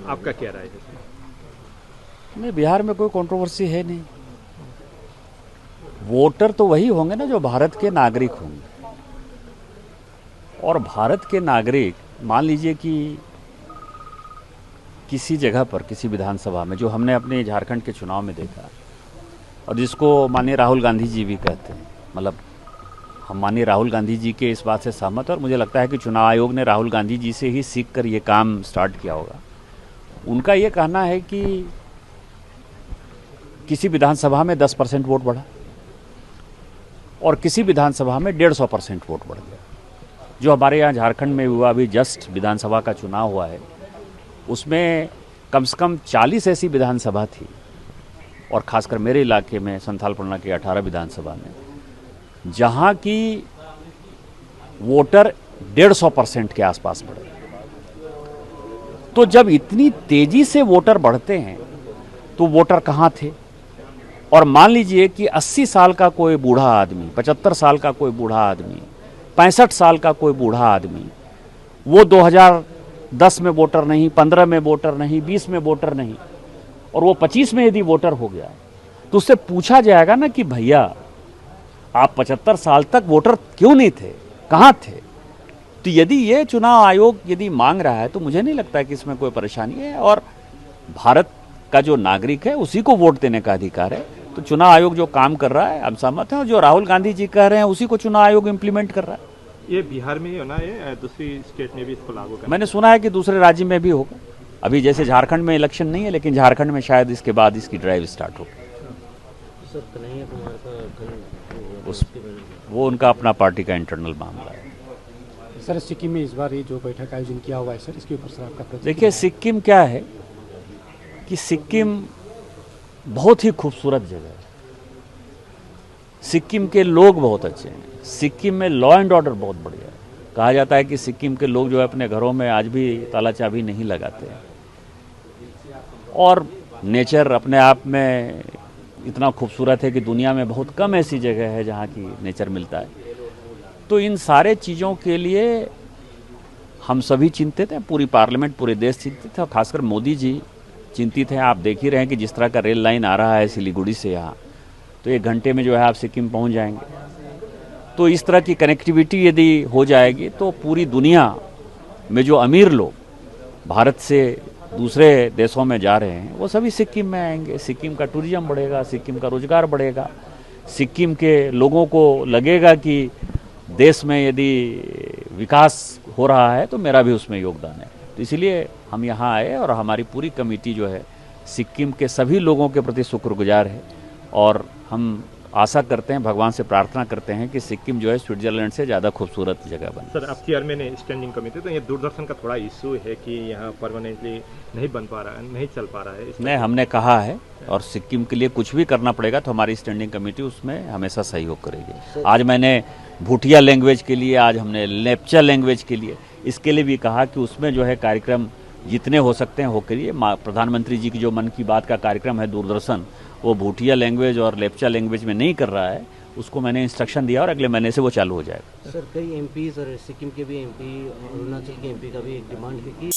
आपका क्या राय है? नहीं, बिहार में कोई कंट्रोवर्सी है नहीं। वोटर तो वही होंगे ना जो भारत के नागरिक होंगे, और भारत के नागरिक मान लीजिए कि किसी जगह पर किसी विधानसभा में, जो हमने अपने झारखंड के चुनाव में देखा और जिसको माननीय राहुल गांधी जी भी कहते हैं, मतलब हम माननीय राहुल गांधी जी के इस बात से सहमत हैं और मुझे लगता है कि चुनाव आयोग ने राहुल गांधी जी से ही सीख कर ये काम स्टार्ट किया होगा। उनका ये कहना है कि किसी विधानसभा में 10% वोट बढ़ा और किसी विधानसभा में 150% वोट बढ़ गया। जो हमारे यहाँ झारखंड में हुआ, अभी जस्ट विधानसभा का चुनाव हुआ है, उसमें कम से कम 40 ऐसी विधानसभा थी, और खासकर मेरे इलाके में संथाल परगना के 18 विधानसभा में, जहाँ की वोटर 150% के आसपास बढ़े। तो जब इतनी तेजी से वोटर बढ़ते हैं तो वोटर कहाँ थे? और मान लीजिए कि 80 साल का कोई बूढ़ा आदमी, 75 साल का कोई बूढ़ा आदमी, 65 साल का कोई बूढ़ा आदमी, वो 2010 में वोटर नहीं, 15 में वोटर नहीं, 20 में वोटर नहीं, और वो 25 में यदि वोटर हो गया तो उससे पूछा जाएगा ना कि भैया आप 75 साल तक वोटर क्यों नहीं थे, कहाँ थे? तो यदि ये चुनाव आयोग यदि मांग रहा है तो मुझे नहीं लगता है कि इसमें कोई परेशानी है, और भारत का जो नागरिक है उसी को वोट देने का अधिकार है। तो चुनाव आयोग जो काम कर रहा है हम सहमत हैं, और जो राहुल गांधी जी कह रहे हैं उसी को चुनाव आयोग इम्प्लीमेंट कर रहा है। ये बिहार में ही होना है, दूसरी स्टेट में भी इसको लागू करना? मैंने सुना है कि दूसरे राज्य में भी होगा। अभी जैसे झारखंड में इलेक्शन नहीं है, लेकिन झारखंड में शायद इसके बाद इसकी ड्राइव स्टार्ट हो। वो उनका अपना पार्टी का इंटरनल मामला है। सर, सिक्किम में इस बार ये जो बैठक आयोजन किया हुआ है सर, इसके ऊपर सर आपका प्रतिक्रिया? देखिए, सिक्किम क्या है कि सिक्किम बहुत ही खूबसूरत जगह है। सिक्किम के लोग बहुत अच्छे हैं। सिक्किम में लॉ एंड ऑर्डर बहुत बढ़िया है। कहा जाता है कि सिक्किम के लोग जो है अपने घरों में आज भी ताला चाबी नहीं लगाते हैं, और नेचर अपने आप में इतना खूबसूरत है कि दुनिया में बहुत कम ऐसी जगह है जहाँ की नेचर मिलता है। तो इन सारे चीज़ों के लिए हम सभी चिंतित हैं, पूरी पार्लियामेंट, पूरे देश चिंतित है, और खासकर मोदी जी चिंतित हैं। आप देख ही रहे हैं कि जिस तरह का रेल लाइन आ रहा है सिलीगुड़ी से यहाँ, तो 1 घंटे में जो है आप सिक्किम पहुँच जाएंगे। तो इस तरह की कनेक्टिविटी यदि हो जाएगी तो पूरी दुनिया में जो अमीर लोग भारत से दूसरे देशों में जा रहे हैं वो सभी सिक्किम में आएंगे। सिक्किम का टूरिज्म बढ़ेगा, सिक्किम का रोजगार बढ़ेगा, सिक्किम के लोगों को लगेगा कि देश में यदि विकास हो रहा है तो मेरा भी उसमें योगदान है। तो इसलिए हम यहाँ आए, और हमारी पूरी कमेटी जो है सिक्किम के सभी लोगों के प्रति शुक्रगुजार है, और हम आशा करते हैं, भगवान से प्रार्थना करते हैं कि सिक्किम जो है स्विट्जरलैंड से ज़्यादा खूबसूरत जगह बने। सर, आप चेयरमैन है स्टैंडिंग कमेटी, तो ये दूरदर्शन का थोड़ा इशू है कि यहाँ परमानेंटली नहीं बन पा रहा है, नहीं चल पा रहा है। नहीं, हमने कहा है, और सिक्किम के लिए कुछ भी करना पड़ेगा तो हमारी स्टैंडिंग कमेटी उसमें हमेशा सहयोग करेगी। आज मैंने भूटिया लैंग्वेज के लिए, आज हमने लेप्चा लैंग्वेज के लिए, इसके लिए भी कहा कि उसमें जो है कार्यक्रम जितने हो सकते हैं हो करिए। प्रधानमंत्री जी की जो मन की बात का कार्यक्रम है दूरदर्शन, वो भूटिया लैंग्वेज और लेप्चा लैंग्वेज में नहीं कर रहा है, उसको मैंने इंस्ट्रक्शन दिया और अगले महीने से वो चालू हो जाएगा। सर, कई एमपी और सिक्किम के भी एमपी, अरुणाचल के एमपी का भी एक डिमांड है कि